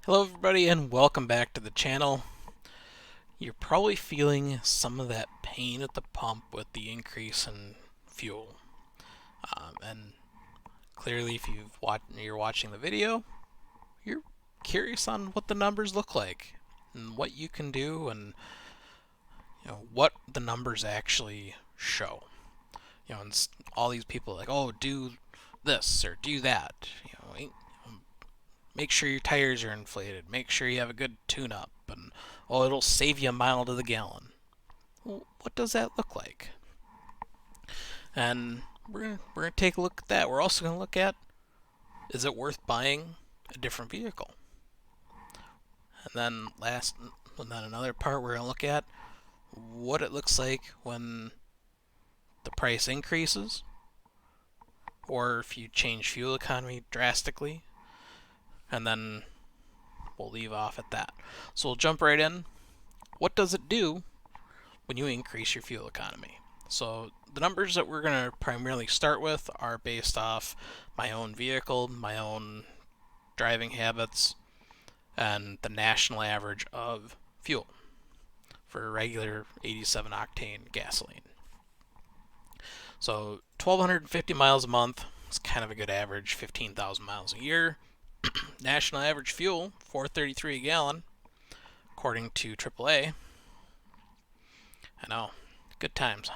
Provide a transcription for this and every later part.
Hello everybody and welcome back to the channel. You're probably feeling some of that pain at the pump with the increase in fuel. And clearly if you're watching the video, you're curious on what the numbers look like and what you can do and what the numbers actually show. And all these people are like, oh, do this or do that. Make sure your tires are inflated. Make sure you have a good tune-up, and oh, it'll save you a mile to the gallon. Well, what does that look like? And we're gonna take a look at that. We're also gonna look at, is it worth buying a different vehicle? And then another part we're gonna look at what it looks like when the price increases, or if you change fuel economy drastically, and then we'll leave off at that. So we'll jump right in. What does it do when you increase your fuel economy? So the numbers that we're going to primarily start with are based off my own vehicle, my own driving habits, and the national average of fuel for regular 87 octane gasoline. So 1,250 miles a month is kind of a good average, 15,000 miles a year. National average fuel, 4.33 a gallon, according to AAA. I know, good times.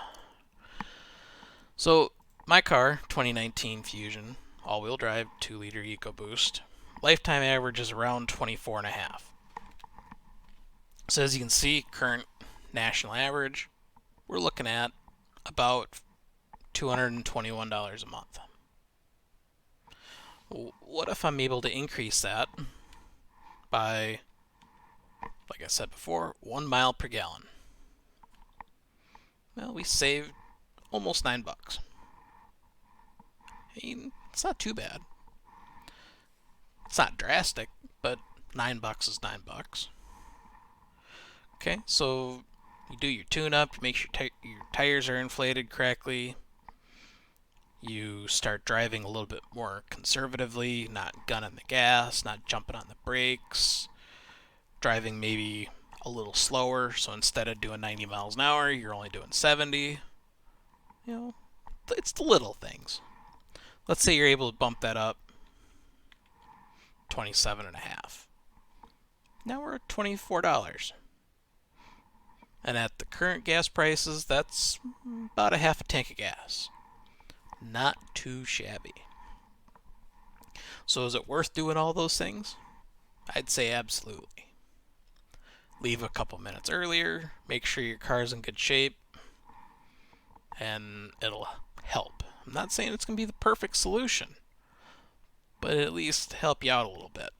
So my car, 2019 Fusion, all-wheel drive, 2-liter EcoBoost, lifetime average is around 24 and a half. So as you can see, current national average, we're looking at about $221 a month. What if I'm able to increase that by, like I said before, 1 mile per gallon? Well, we saved almost $9. I mean, it's not too bad. It's not drastic, but $9 is $9. Okay, so you do your tune-up, you make sure your tires are inflated correctly. You start driving a little bit more conservatively, not gunning the gas, not jumping on the brakes, driving maybe a little slower. So instead of doing 90 miles an hour, you're only doing 70. It's the little things. Let's say you're able to bump that up 27 and a half. Now we're at $24. And at the current gas prices, that's about a half a tank of gas. Not too shabby. So is it worth doing all those things? I'd say absolutely. Leave a couple minutes earlier, make sure your car's in good shape, and it'll help. I'm not saying it's going to be the perfect solution, but at least help you out a little bit.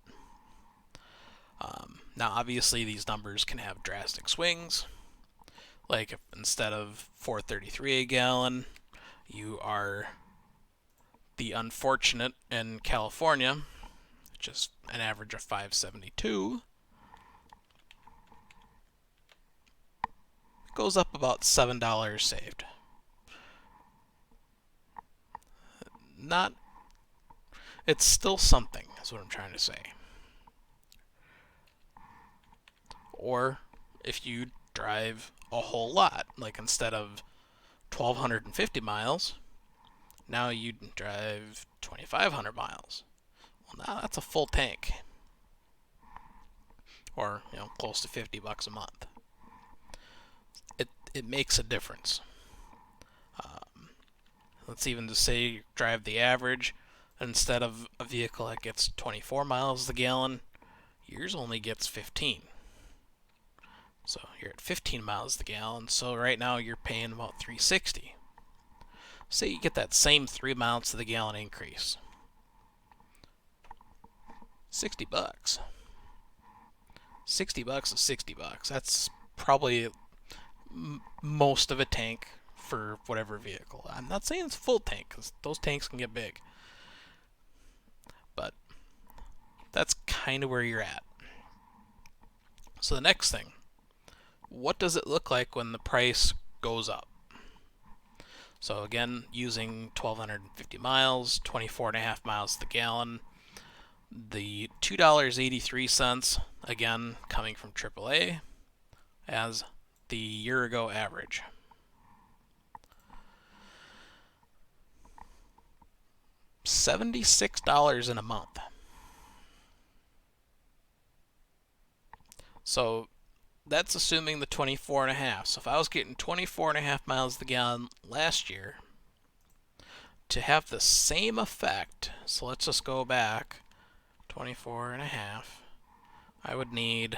Now, obviously, these numbers can have drastic swings. Like if instead of 4.33 a gallon, you are the unfortunate in California, which is an average of 5.72. It goes up about $7 saved. Not, it's still something, is what I'm trying to say. Or if you drive a whole lot, like instead of 1,250 miles, now you drive 2,500 miles. Well, now that's a full tank, or close to $50 a month. It makes a difference. Let's even just say you drive the average. Instead of a vehicle that gets 24 miles a gallon, yours only gets 15. So you're at 15 miles a gallon. So right now you're paying about $3.60. Say you get that same 3 miles to the gallon increase. $60. $60 is $60. That's probably most of a tank for whatever vehicle. I'm not saying it's a full tank because those tanks can get big, but that's kind of where you're at. So the next thing, what does it look like when the price goes up? So again, using 1,250 miles, 24 and a half miles to the gallon, The $2.83, again coming from AAA, as the year ago average. $76 in a month. So that's assuming the 24 and a half. So if I was getting 24 and a half miles to the gallon last year, to have the same effect, so let's just go back 24 and a half, I would need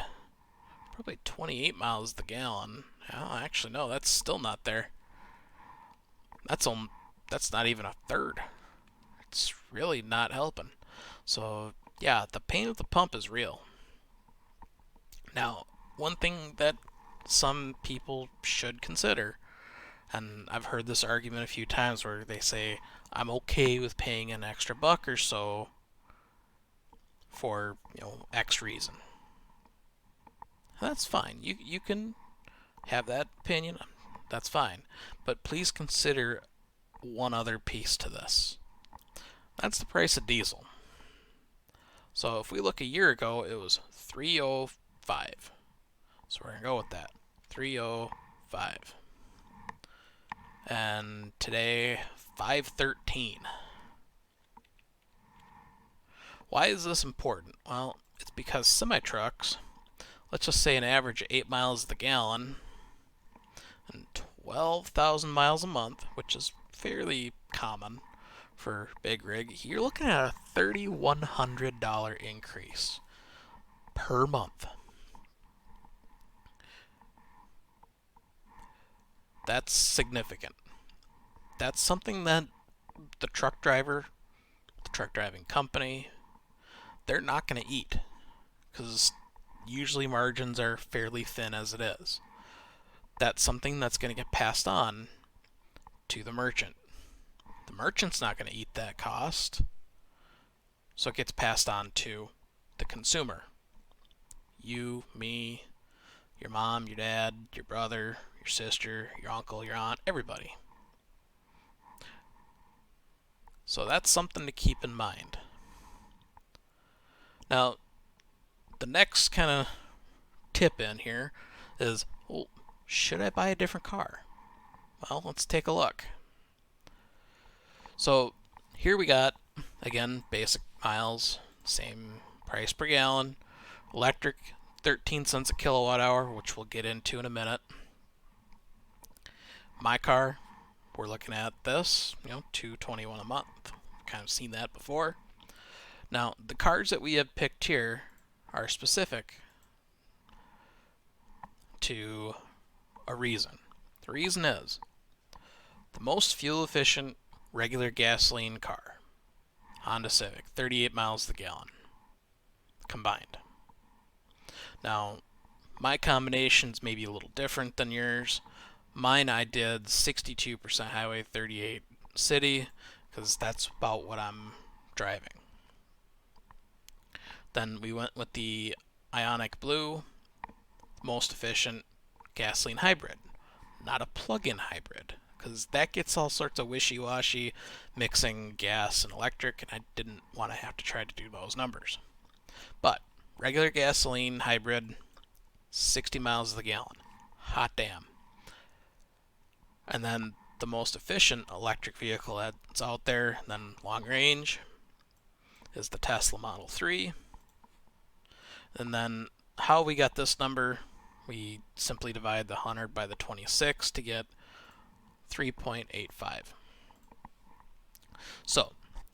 probably 28 miles to the gallon. Oh, actually, no, that's still not there. That's not even a third. It's really not helping. So yeah, the pain at the pump is real. Now, one thing that some people should consider, and I've heard this argument a few times where they say, I'm okay with paying an extra buck or so for, X reason. That's fine. You can have that opinion. That's fine. But please consider one other piece to this. That's the price of diesel. So if we look a year ago, it was $3.05. So we're going to go with that. $3.05. And today, $5.13. Why is this important? Well, it's because semi-trucks, let's just say an average of 8 miles to the gallon and 12,000 miles a month, which is fairly common for big rig, you're looking at a $3,100 increase per month. That's significant. That's something that the truck driver, the truck driving company, they're not going to eat, because usually margins are fairly thin as it is. That's something that's going to get passed on to the merchant. The merchant's not going to eat that cost, so it gets passed on to the consumer. You, me, your mom, your dad, your brother, your sister, your uncle, your aunt, everybody. So that's something to keep in mind. Now, the next kind of tip in here is, well, should I buy a different car? Well, let's take a look. So here we got, again, basic miles, same price per gallon. Electric, 13 cents a kilowatt hour, which we'll get into in a minute. My car, we're looking at this, $221 a month. Kind of seen that before. Now, the cars that we have picked here are specific to a reason. The reason is the most fuel efficient regular gasoline car, Honda Civic, 38 miles to the gallon combined. Now, my combinations may be a little different than yours. Mine, I did 62% highway, 38 city, because that's about what I'm driving. Then we went with the Ioniq Blue, most efficient gasoline hybrid, not a plug-in hybrid, because that gets all sorts of wishy-washy mixing gas and electric, and I didn't want to have to try to do those numbers. But regular gasoline hybrid, 60 miles to the gallon. Hot damn. And then the most efficient electric vehicle that's out there, and then long range, is the Tesla Model 3. And then how we got this number, we simply divide the 100 by the 26 to get 3.85. So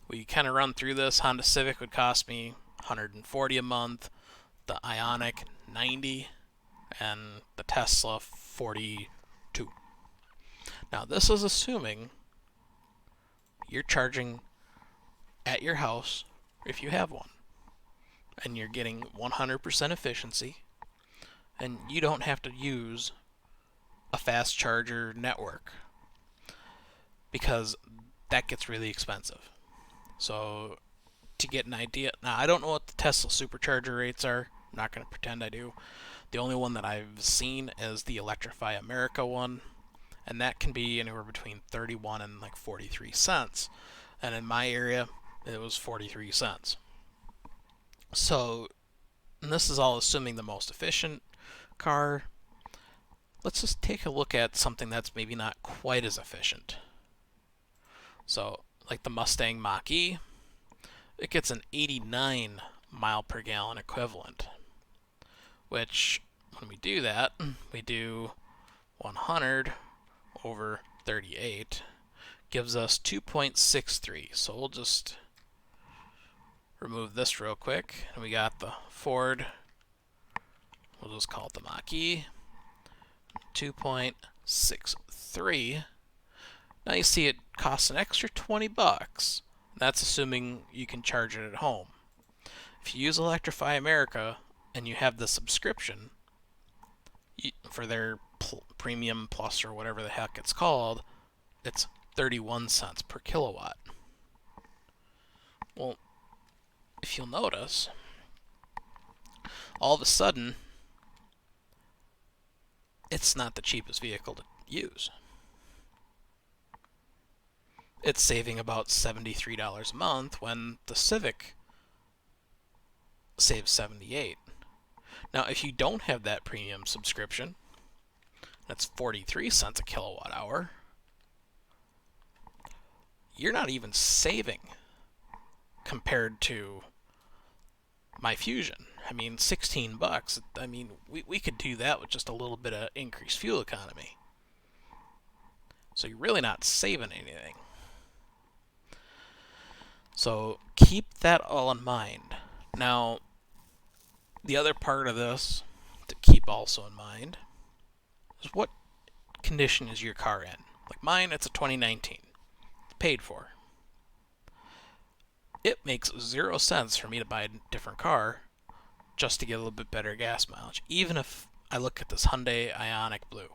we kind of run through this. Honda Civic would cost me $140 a month, the Ioniq $90, and the Tesla $42. Now this is assuming you're charging at your house if you have one, and you're getting 100% efficiency, and you don't have to use a fast charger network, because that gets really expensive. So to get an idea, now I don't know what the Tesla supercharger rates are. I'm not going to pretend I do. The only one that I've seen is the Electrify America one, and that can be anywhere between 31 and like 43 cents. And in my area, it was 43 cents. So, and this is all assuming the most efficient car. Let's just take a look at something that's maybe not quite as efficient. So, like the Mustang Mach-E, it gets an 89 mile per gallon equivalent, which when we do that, we do 100 over 38 gives us 2.63. So we'll just remove this real quick. And we got the Ford, we'll just call it the Mach-E, 2.63. Now you see it costs an extra 20 bucks. That's assuming you can charge it at home. If you use Electrify America and you have the subscription for their Premium Plus or whatever the heck it's called, it's 31 cents per kilowatt. Well, if you'll notice, all of a sudden, it's not the cheapest vehicle to use. It's saving about $73 a month when the Civic saves $78. Now, if you don't have that premium subscription, that's 43 cents a kilowatt hour. You're not even saving compared to my Fusion. I mean, 16 bucks. I mean, we could do that with just a little bit of increased fuel economy. So you're really not saving anything. So keep that all in mind. Now, the other part of this to keep also in mind is what condition is your car in? Like mine, it's a 2019. It's paid for. It makes 0 cents for me to buy a different car just to get a little bit better gas mileage. Even if I look at this Hyundai Ioniq Blue,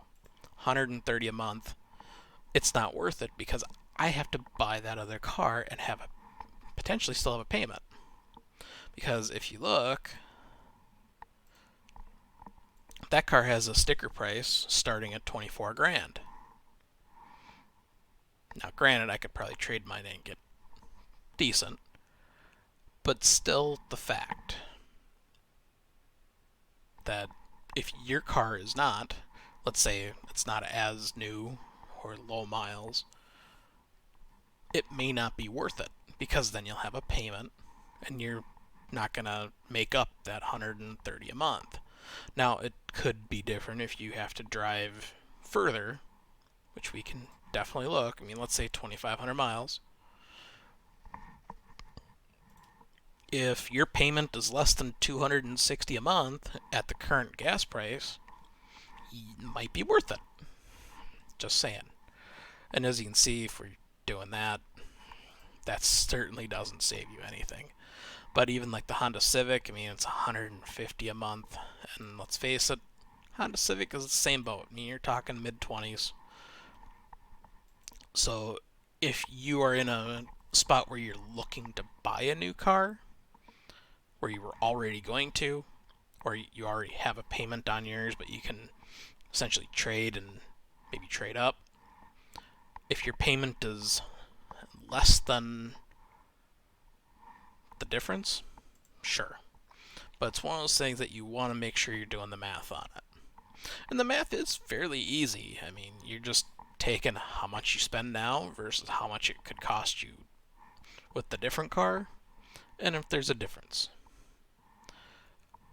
130 a month, it's not worth it because I have to buy that other car and have potentially still have a payment. Because if you look, that car has a sticker price starting at 24 grand. Now, granted, I could probably trade mine and get decent, but still the fact that if your car is not, let's say it's not as new or low miles, it may not be worth it because then you'll have a payment and you're not going to make up that 130 a month. Now, it could be different if you have to drive further, which we can definitely look. I mean, let's say 2,500 miles. If your payment is less than $260 a month at the current gas price, it might be worth it. Just saying. And as you can see, if we're doing that, that certainly doesn't save you anything. But even like the Honda Civic, I mean, it's $150 a month. And let's face it, Honda Civic is the same boat. I mean, you're talking mid-20s. So if you are in a spot where you're looking to buy a new car, where you were already going to, or you already have a payment on yours, but you can essentially trade and maybe trade up. If your payment is less than the difference, sure. But it's one of those things that you want to make sure you're doing the math on it. And the math is fairly easy. I mean, you're just taking how much you spend now versus how much it could cost you with the different car, and if there's a difference.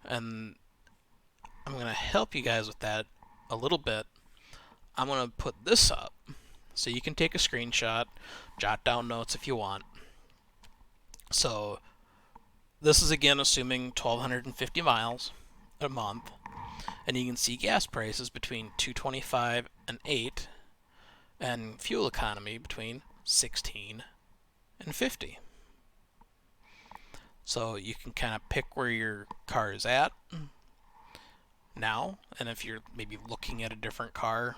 And I'm going to help you guys with that a little bit. I'm going to put this up so you can take a screenshot, jot down notes if you want. So this is again assuming 1,250 miles a month, and you can see gas prices between $2.25 and $8, and fuel economy between 16 and 50. So you can kind of pick where your car is at now, and if you're maybe looking at a different car,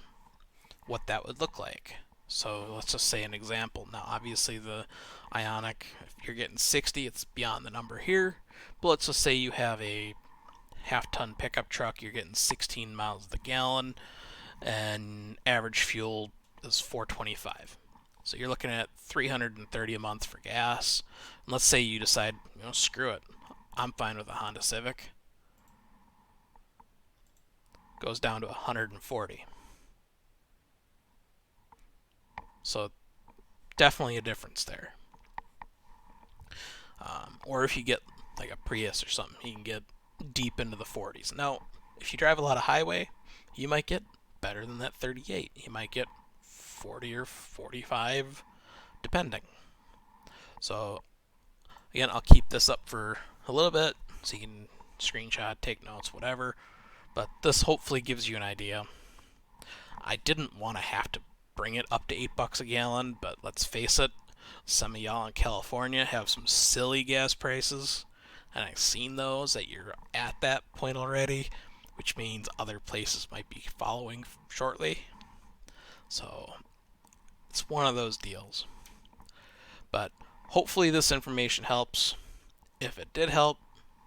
what that would look like. So let's just say an example. Now, obviously the Ioniq, if you're getting 60, it's beyond the number here. But let's just say you have a half-ton pickup truck, you're getting 16 miles to the gallon, and average fuel is $4.25. So you're looking at $330 a month for gas. And let's say you decide, screw it, I'm fine with a Honda Civic. Goes down to 140. So definitely a difference there. Or if you get like a Prius or something, you can get deep into the 40s. Now, if you drive a lot of highway, you might get better than that 38. You might get 40 or 45, depending. So, again, I'll keep this up for a little bit so you can screenshot, take notes, whatever. But this hopefully gives you an idea. I didn't want to have to bring it up to $8 a gallon, but let's face it, some of y'all in California have some silly gas prices, and I've seen those that you're at that point already, which means other places might be following shortly. So it's one of those deals. But hopefully this information helps. If it did help,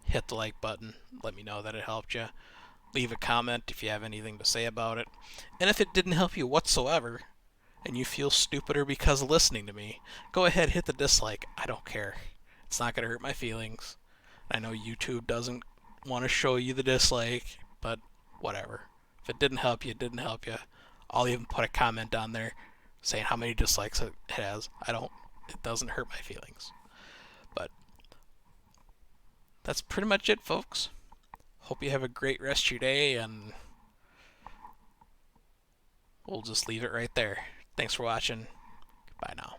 hit the like button. Let me know that it helped you. Leave a comment if you have anything to say about it. And if it didn't help you whatsoever, and you feel stupider because of listening to me, go ahead, hit the dislike. I don't care. It's not going to hurt my feelings. I know YouTube doesn't want to show you the dislike, but whatever. If it didn't help you, it didn't help you. I'll even put a comment on there saying how many dislikes it has. It doesn't hurt my feelings. But that's pretty much it, folks. Hope you have a great rest of your day, and we'll just leave it right there. Thanks for watching. Bye now.